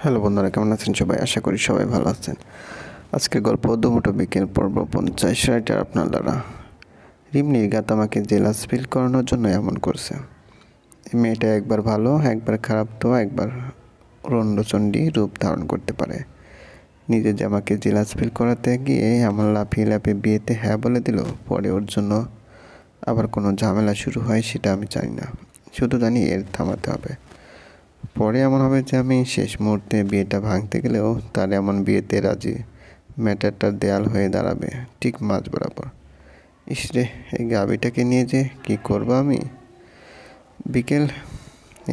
Hello বন্ধুরা, কেমন আছেন সবাই? আশা করি সবাই ভালো আছেন। আজকের গল্প দুমুটো বিকেল পর্ব 50। রাইটার আপনার দ্বারা। রিম নির্ঘাত আমাকে জেলাস ফিল করানোর জন্য এমন করছে। এই মেয়েটা একবার ভালো একবার খারাপ, তো একবার রণ্ডচণ্ডী রূপ ধারণ করতে পারে। নিজে যে আমাকে জেলাস ফিল করাতে গিয়ে আমার লাফিয়ে লাফিয়ে বিয়েতে হ্যাঁ বলে দিল, পরে ওর জন্য আবার কোনো ঝামেলা শুরু হয় সেটা আমি জানি না। শুধু জানি এর থামাতে হবে। পরে এমন হবে যে আমি শেষ মুহূর্তে বিয়েটা ভাঙতে গেলেও তার এমন বিয়েতে রাজি। ম্যাটারটার দেয়াল হয়ে দাঁড়াবে ঠিক মাঝ বরাবর। ইসরে, এই গাবিটাকে নিয়ে যে কি করবো আমি। বিকেল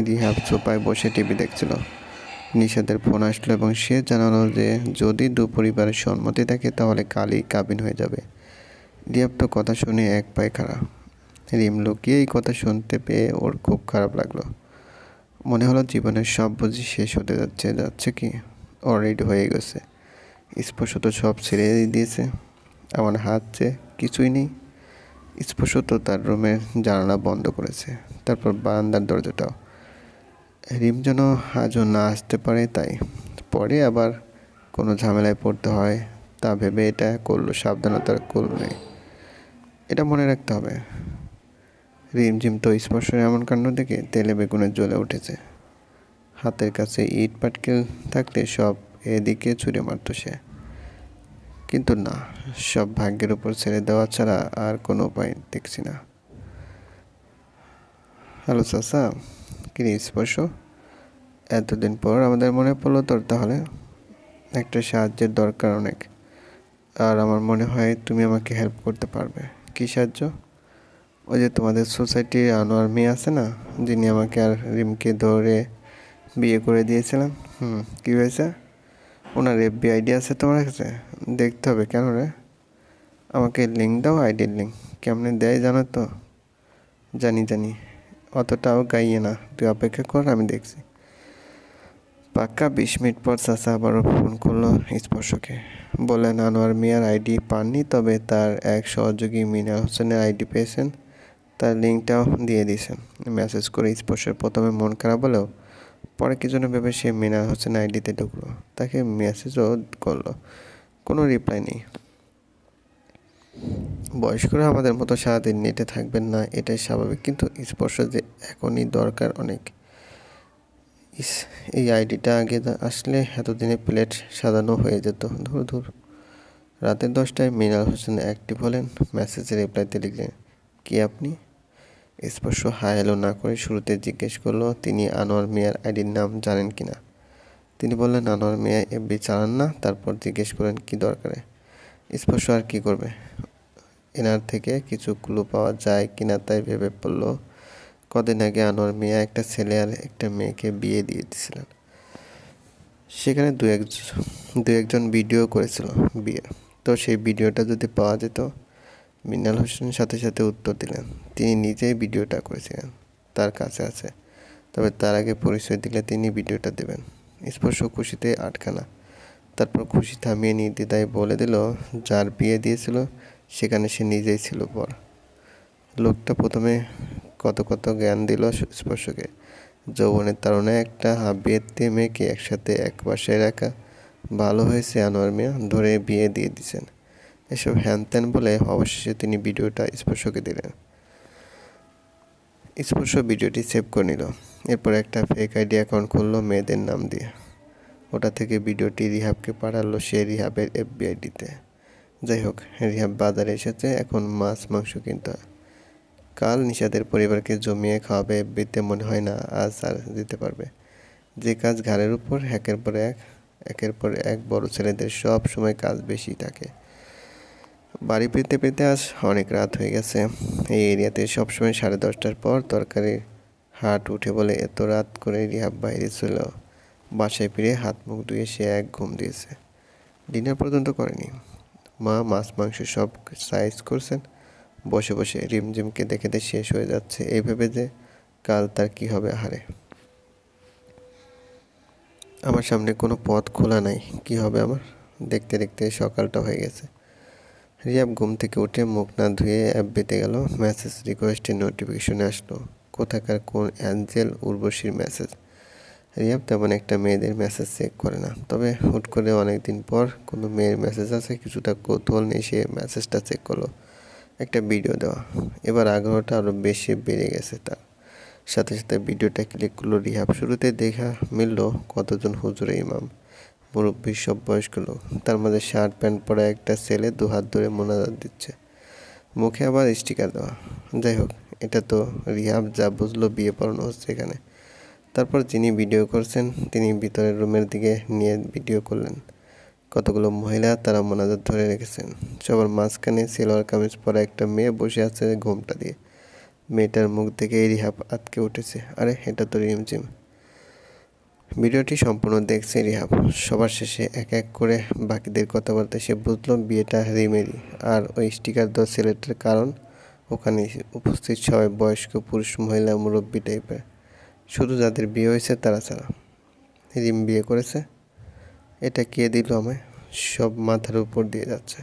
রিহাব সোফায় বসে টিভি দেখছিল। নিশাদের ফোন আসলো এবং সে জানালো যে যদি দু পরিবারের সম্মতি থাকে তাহলে কালই কাবিন হয়ে যাবে। রিহাব তো কথা শুনে এক পায়ে খাড়া। রিম লুকিয়ে এই কথা শুনতে পেয়ে ওর খুব খারাপ লাগলো। মনে হলো জীবনের সব বুঝি শেষ হতে যাচ্ছে কি অলরেডি হয়ে গেছে। স্পর্শত সব ছেড়ে দিয়েছে। আমার হাত যে কিছুই নেই। স্পর্শত তার রুমের জানালা বন্ধ করেছে, তারপর বারান্দার দরজাটাও। রিম যেন আজও না আসতে পারে, তাই পরে আবার কোনো ঝামেলায় পড়তে হয় তা ভেবে এটা করলো। সাবধানতার কুল নেই, এটা মনে রাখতে হবে। রিমঝিম তো স্পর্শের এমন কাণ্ড দেখে তেলে বেগুনে জ্বলে উঠেছে। হাতের কাছে ইট পাটকেল থাকলে সব এদিকে ছুঁড়ে মারত সে। কিন্তু না, সব ভাগ্যের উপর ছেড়ে দেওয়া ছাড়া আর কোনো উপায় দেখছি না। হ্যালো চাচা, কি রে স্পর্শ? এতদিন পর আমাদের মনে পড়লো তোর? তাহলে একটা সাহায্যের দরকার অনেক, আর আমার মনে হয় তুমি আমাকে হেল্প করতে পারবে। কী সাহায্য? ওই যে তোমাদের সোসাইটির আনোয়ার মেয়ে আছে না, যিনি আমাকে আর রিমকে ধরে বিয়ে করে দিয়েছিলাম। কী হয়েছে? ওনার এফবি আইডি আছে তোমার কাছে? দেখতে হবে। কেন রে? আমাকে লিঙ্ক দাও, আইডির লিঙ্ক। কেমনে দেয় জানো তো? জানি, অতটাও গাইয়ে না, তুই অপেক্ষা কর, আমি দেখছি। পাক্কা 20 মিনিট পর চাচা আবারও ফোন করলো স্পর্শকে। বললেন আনোয়ার মিয়ার আইডি পাননি, তবে তার এক সহযোগী মিনাল হোসেনের আইডি পেয়েছেন। তার লিঙ্কটাও দিয়ে দিয়েছেন। মেসেজ করে স্পর্শের প্রথমে মন খারাপ হলেও পরে কি জন্য ভেবে সে মিনাল হোসেনের আইডিতে ঢুকলো। তাকে মেসেজও করলো, কোনো রিপ্লাই নেই। বয়স্করা আমাদের মতো সারাদিন নেটে থাকবেন না, এটাই স্বাভাবিক, কিন্তু স্পর্শ যে এখনই দরকার অনেক। এই আইডিটা আগে আসলে এতদিনে প্লেট সাজানো হয়ে যেত। ধুর। রাতে 10টায় মিনাল হোসেন অ্যাক্টিভ হলেন। মেসেজে রিপ্লাইতে লিখলেন, কি আপনি? স্পর্শ হাই হ্যালো না করে শুরুতে জিজ্ঞেস করলো তিনি আনোয়ার মিয়ার আইডির নাম জানেন কিনা। তিনি বললেন আনোয়ার মিয়া এফবি চালান না। তারপর জিজ্ঞেস করলেন কি দরকারে। স্পর্শ আর কি করবে, এনার থেকে কিছু ক্লু পাওয়া যায় কিনা তাই ভেবে পড়ল কদিন আগে আনোয়ার মিয়া একটা ছেলে আর একটা মেয়েকে বিয়ে দিয়ে দিয়েছিলেন। সেখানে দু একজন ভিডিও করেছিল বিয়ের। তো সেই ভিডিওটা যদি পাওয়া যেত। মিনাল হোসেন সাথে সাথে উত্তর দিলেন তিনি নিজেই ভিডিওটা করেছিলেন, তার কাছে আছে। তবে তার আগে পরিচয় দিলে তিনি ভিডিওটা দেবেন। স্পর্শ খুশিতে আটখানা। তারপর খুশি থামিয়ে নির্দ্বিধায় বলে দিল যার বিয়ে দিয়েছিল সেখানে সে নিজেই ছিল বর। লোকটা প্রথমে কত জ্ঞান দিল স্পর্শকে। যৌবনের তাড়নায় একটা বিয়েতে মেয়েকে একসাথে এক বাসায় রাখা। ভালো হয়েছে আনোয়ার মিয়া ধরে বিয়ে দিয়ে দিয়েছেন। এসব হ্যান ত্যান বলে অবশেষে তিনি ভিডিওটা স্পর্শকে দিলেন। স্পর্শ ভিডিওটি সেভ করে নিল। এরপর একটা ফেক আইডি অ্যাকাউন্ট খুললো মেয়েদের নাম দিয়ে। ওটা থেকে ভিডিওটি রিহাবকে পাঠালো সে রিহাবের এফবি আইডিতে। যাই হোক, রিহাব বাজারে এসেছে, এখন মাছ মাংস কিনতে হয়। কাল নিশাদের পরিবারকে জমিয়ে খাওয়াবে এফবিতে, মনে হয় না আজ আর দিতে পারবে। যে কাজ ঘাড়ের উপর একের পর এক বড় ছেলেদের সব সময় কাজ বেশি থাকে। বাড়ি ফিরতে ফিরতে আজ অনেক রাত হয়ে গেছে। এই এরিয়াতে সবসময় 10:30টার পর তরকারির হাট উঠে বলে এত রাত করে রিহাব বাইরে ছিল। বাসায় ফিরে হাত মুখ ধুয়ে সে এক ঘুম দিয়েছে। ডিনার পর্যন্ত করেনি। মা মাছ মাংস সব সাইজ করছেন। বসে বসে রিমঝিমকে দেখে শেষ হয়ে যাচ্ছে এই ভেবে যে কাল তার কি হবে। আহারে, আমার সামনে কোনো পথ খোলা নাই, কি হবে আমার। দেখতে দেখতে সকালটা হয়ে গেছে। রিয়াব ঘুম থেকে উঠে মুখ না ধুয়ে অ্যাপবিতে গেল। মেসেজ রিকোয়েস্টের নোটিফিকেশনে আসলো। কোথাকার কোন অ্যাঞ্জেল উর্বশীর মেসেজ। রিহাব তেমন একটা মেয়েদের মেসেজ চেক করে না, তবে হুট করে অনেক দিন পর কোনো মেয়ের মেসেজ আছে কিছুটা কৌতূহল নিয়ে সে মেসেজটা চেক করলো। একটা ভিডিও দেওয়া। এবার আগ্রহটা আরও বেশি বেড়ে গেছে তার। সাথে সাথে ভিডিওটা ক্লিক করলো রিহাব। শুরুতে দেখা মিলল কতজন হুজুরে ইমাম, মুরব্বী সব বয়স্ক লোক। তার মাঝে শার্ট প্যান্ট পরা একটা ছেলে দুহাত ধরে মোনাজাত দিচ্ছে, মুখে আবার স্টিকার দেওয়া। যাই হোক, এটা তো রিহাব যা বুঝলো বিয়ে পড়ানো হচ্ছে এখানে। তারপর যিনি ভিডিও করছেন তিনি ভিতরের রুমের দিকে নিয়ে ভিডিও করলেন। কতগুলো মহিলা তারা মোনাজাত ধরে রেখেছেন। সবার মাঝখানে সালোয়ার কামিজ পরা একটা মেয়ে বসে আছে ঘোমটা দিয়ে। মেয়েটার মুখ দেখে রিহাব আঁতকে উঠেছে। আরে, এটা তো রিমঝিম। ভিডিওটি সম্পূর্ণ দেখছে রিহাব। সবার শেষে এক এক করে বাকিদের কথাবার্তা সে বুঝলো বিয়েটা রিমেরই। আর ওই স্টিকার দেওয়া ছেলেটার কারণ ওখানে উপস্থিত সবাই বয়স্ক পুরুষ মহিলা মুরব্বী টাইপের, শুধু যাদের বিয়ে হয়েছে তারা ছাড়া। রিম বিয়ে করেছে, এটা কে দিল আমায়? সব মাথার উপর দিয়ে যাচ্ছে।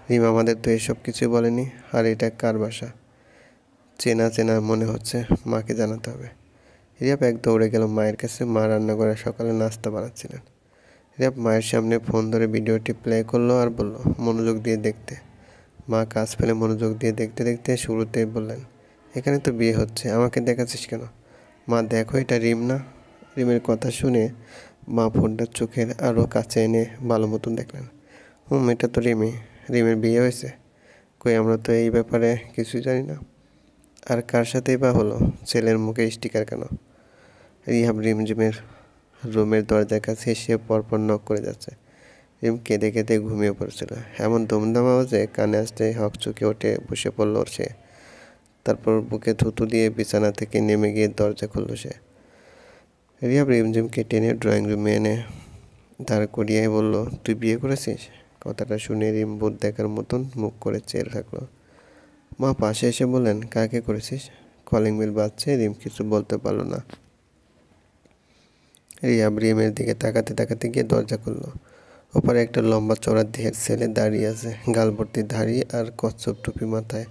রিম আমাদের তো এসব কিছুই বলেনি। আর এটা কার বাসা? চেনা চেনা মনে হচ্ছে, মাকে জানাতে হবে। রিয়াব এক দৌড়ে গেল মায়ের কাছে। মা রান্নাঘরে সকালে নাস্তা বানাচ্ছিলেন। রিয়াব মায়ের সামনে ফোন ধরে ভিডিওটি প্লে করলো আর বলল, মনোযোগ দিয়ে দেখতে। মা কাজ ফেলে মনোযোগ দিয়ে দেখতে দেখতে শুরুতেই বললেন, এখানে তো বিয়ে হচ্ছে, আমাকে দেখাচ্ছিস কেন? মা, দেখো এটা রিম না? রিমের কথা শুনে মা ফোনটা চোখের আরও কাছে এনে ভালো মতন দেখলেন। এটা তো রিমি। রিমের বিয়ে হয়েছে? কই, আমরা তো এই ব্যাপারে কিছুই জানি না। আর কার সাথেই বা হলো? ছেলের মুখে স্টিকার কেন? রিহাব রিমঝিমের রুমের দরজার কাছে এসে পরপর নক করে যাচ্ছে। রিম কেঁদে কেঁদে ঘুমিয়ে পড়েছিল। এমন ধুমধাম আওয়াজে কানে আসতে হকচকে উঠে বসে পড়ল সে। তারপর বুকে থুতু দিয়ে বিছানা থেকে নেমে গিয়ে দরজা খুলল সে। রিহাব রিমঝিমকে টেনে ড্রয়িং রুমে এনে দাঁড় করিয়ে বলল, তুই বিয়ে করেছিস? কথাটা শুনে রিম ভূত দেখার মতন মুখ করে চেয়ে থাকলো। মা পাশে এসে বললেন, কাকে করেছিস? কলিং বেল বাজছে। রিম কিছু বলতে পারল না। রিহাব রিমের দিকে তাকাতে তাকাতে গিয়ে দরজা খুলল। ওপারে একটা লম্বা চওড়া দেহের ছেলে দাঁড়িয়ে আছে, গাল ভর্তি দাড়ি আর কচ্ছপ টুপি মাথায়।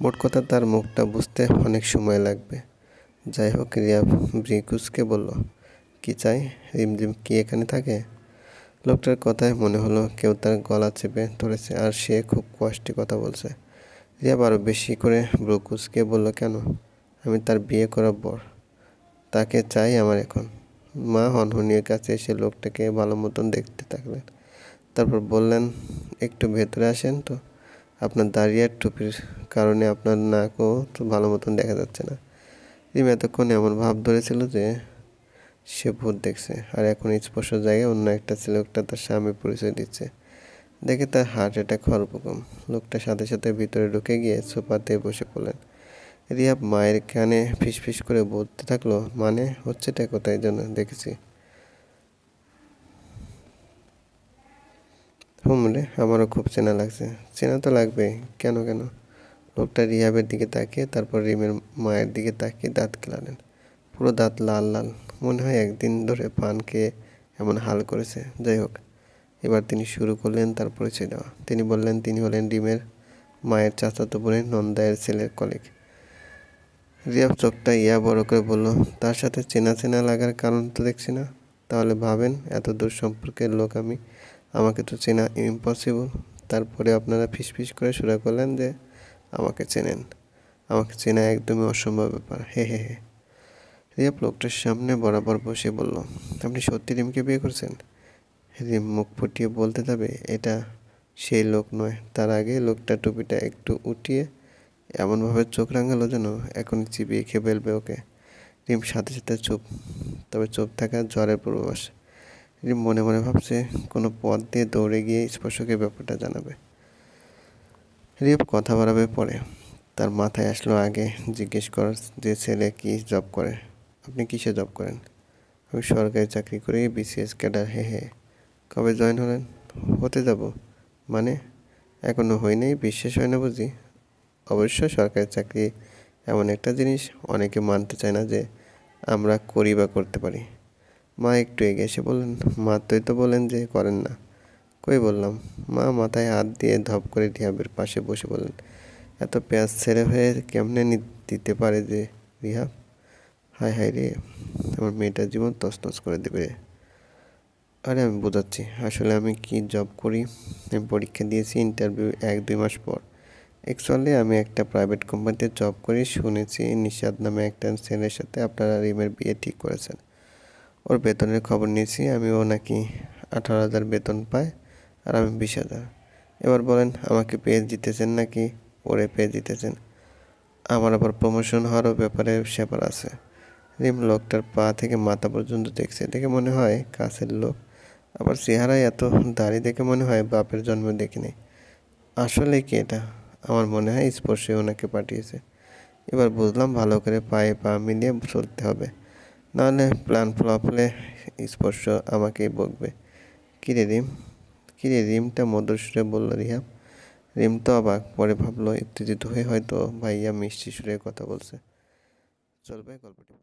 মোট কথা, তার মুখটা বুঝতে অনেক সময় লাগবে। যাই হোক, রিহাব ব্রিকুসকে বলল, কি চাই? রিমঝিম কি এখানে থাকে? লোকটার কথায় মনে হলো কেউ তার গলা চেপে ধরেছে আর সে খুব কষ্টে কথা বলছে। রিহাব আরও বেশি করে ব্রুকুসকে বলল, কেন? আমি তার বিয়ে করা বর, তাকে চাই আমার এখন। মা হনহনির কাছে এসে লোকটাকে ভালো মতন দেখতে থাকলেন। তারপর বললেন, একটু ভেতরে আসেন তো। আপনার দাড়ি আর টুপির কারণে আপনার নাকও তো ভালো মতন দেখা যাচ্ছে না। রিম এতক্ষণ এমন ভাব ধরেছিল যে সে ভূত দেখছে, আর এখন স্পষ্ট জায়গায় অন্য একটা লোকটা তার স্বামী পরিচয় দিচ্ছে। দেখে তার হার্ট অ্যাটাক হওয়ার উপক্রম। লোকটার সাথে সাথে ভিতরে ঢুকে গিয়ে সোফাতে বসে পড়লেন। রিহাব মায়ের কানে ফিসফিস করে বলতে থাকলো, মানে হচ্ছেটা কোথায় যেন দেখেছি। রে, আমারও খুব চেনা লাগছে। চেনা তো লাগবে, কেন কেন? লোকটা রিহাবের দিকে তাকিয়ে তারপর রিমের মায়ের দিকে তাকিয়ে দাঁত কেলালেন। পুরো দাঁত লাল লাল, মনে হয় একদিন ধরে পান খেয়ে এমন হাল করেছে। যাই হোক, এবার তিনি শুরু করলেন তার পরিচয় দেওয়া। তিনি বললেন তিনি হলেন রিমের মায়ের চাচাতো বোনের নন্দায়ের ছেলের কলিগ। রিয়াব চোখটা বড় করে বলল, তার সাথে চেনা চেনা লাগার কারণ তো দেখছি না। তাহলে ভাবেন, এত দূর সম্পর্কের লোক আমি, আমাকে তো চেনা ইম্পসিবল। তারপরে আপনারা ফিসফিস করে শুরু করলেন যে আমাকে চেনেন। আমাকে চেনা একদমই অসম্ভব ব্যাপার। হে হে হে। রিয়াব লোকটার সামনে বরাবর বসে বলল, আপনি সত্যি রিমকে বিয়ে করছেন? রিম মুখ ফুটিয়ে বলতে যাবে এটা সেই লোক নয়, তার আগে লোকটা টুপিটা একটু উঠিয়ে এমনভাবে চোখ রাঙালো যেন এখনই চিবিয়ে খেয়ে ফেলবে ওকে। রিম সাথে সাথে চুপ, তবে চুপ থাকা জ্বরের পূর্বাভাস। রিম মনে মনে ভাবছে কোনো পথ দিয়ে দৌড়ে গিয়ে স্পর্শকে ব্যাপারটা জানাবে। রিম কথা বাড়াবে পরে। তার মাথায় আসলো আগে জিজ্ঞেস করার যে ছেলে কি জব করে। আপনি কিসে জব করেন? আমি সরকারি চাকরি করি, বিসিএস ক্যাডার। হে হে। কবে জয়েন হলেন? হতে যাব মানে? এখনও হয়নি, বিশ্বাস হয় না বুঝি? অবশ্য সরকারি চাকরি এমন একটা জিনিস অনেকে মানতে চায় না যে আমরা করি বা করতে পারি। মা একটু এগিয়ে এসে বললেন, মাত্রই তো বলেন যে করেন না। কই বললাম? মা মাথায় হাত দিয়ে ধপ করে রিহাবের পাশে বসে বললেন, এত পেঁয়াজ ছেড়ে হয়ে কেমনে দিতে পারে যে রিহাব? হায় হায় রে, আমার মেয়েটার জীবন তছনছ করে দেবে রে। আরে আমি বোঝাচ্ছি, আসলে আমি কি জব করি। আমি পরীক্ষা দিয়েছি, ইন্টারভিউ 1-2 মাস পর। অ্যাকচুয়ালি আমি একটা প্রাইভেট কোম্পানিতে জব করি। শুনেছি নিশাদ নামে একটা ছেলের সাথে আপনারা রিমের বিয়ে ঠিক করেছেন। ওর বেতনের খবর নিয়েছি আমি, ও নাকি 18,000 বেতন পায় আর আমি 20,000। এবার বলেন, আমাকে পেয়ে জিতেছেন নাকি ওরে পেয়ে জিতেছেন? আমার আবার প্রমোশন হওয়ারও ব্যাপারে স্যাপার আছে। রিম লোকটার পা থেকে মাথা পর্যন্ত দেখছে, দেখে মনে হয় কাছের লোক। আবার চেহারায় এত দাড়ি দেখে মনে হয় বাপের জন্ম দেখিনি। আসলে কি এটা? আমার মনে হয় স্পর্শে ওনাকে পাঠিয়েছে। এবার বুঝলাম ভালো করে পায়ে পা মিলিয়ে চলতে হবে, নাহলে প্ল্যান ফ্লপ হলে স্পর্শ আমাকেই বকবে। কিরে রিম, কিরে রিমটা মধুর সুরে বলল রিহাব। রিম তো অবাক, পরে ভাবলো উত্তেজিত হয়ে হয়তো ভাইয়া মিষ্টি সুরে কথা বলছে। চলবে গল্পটি।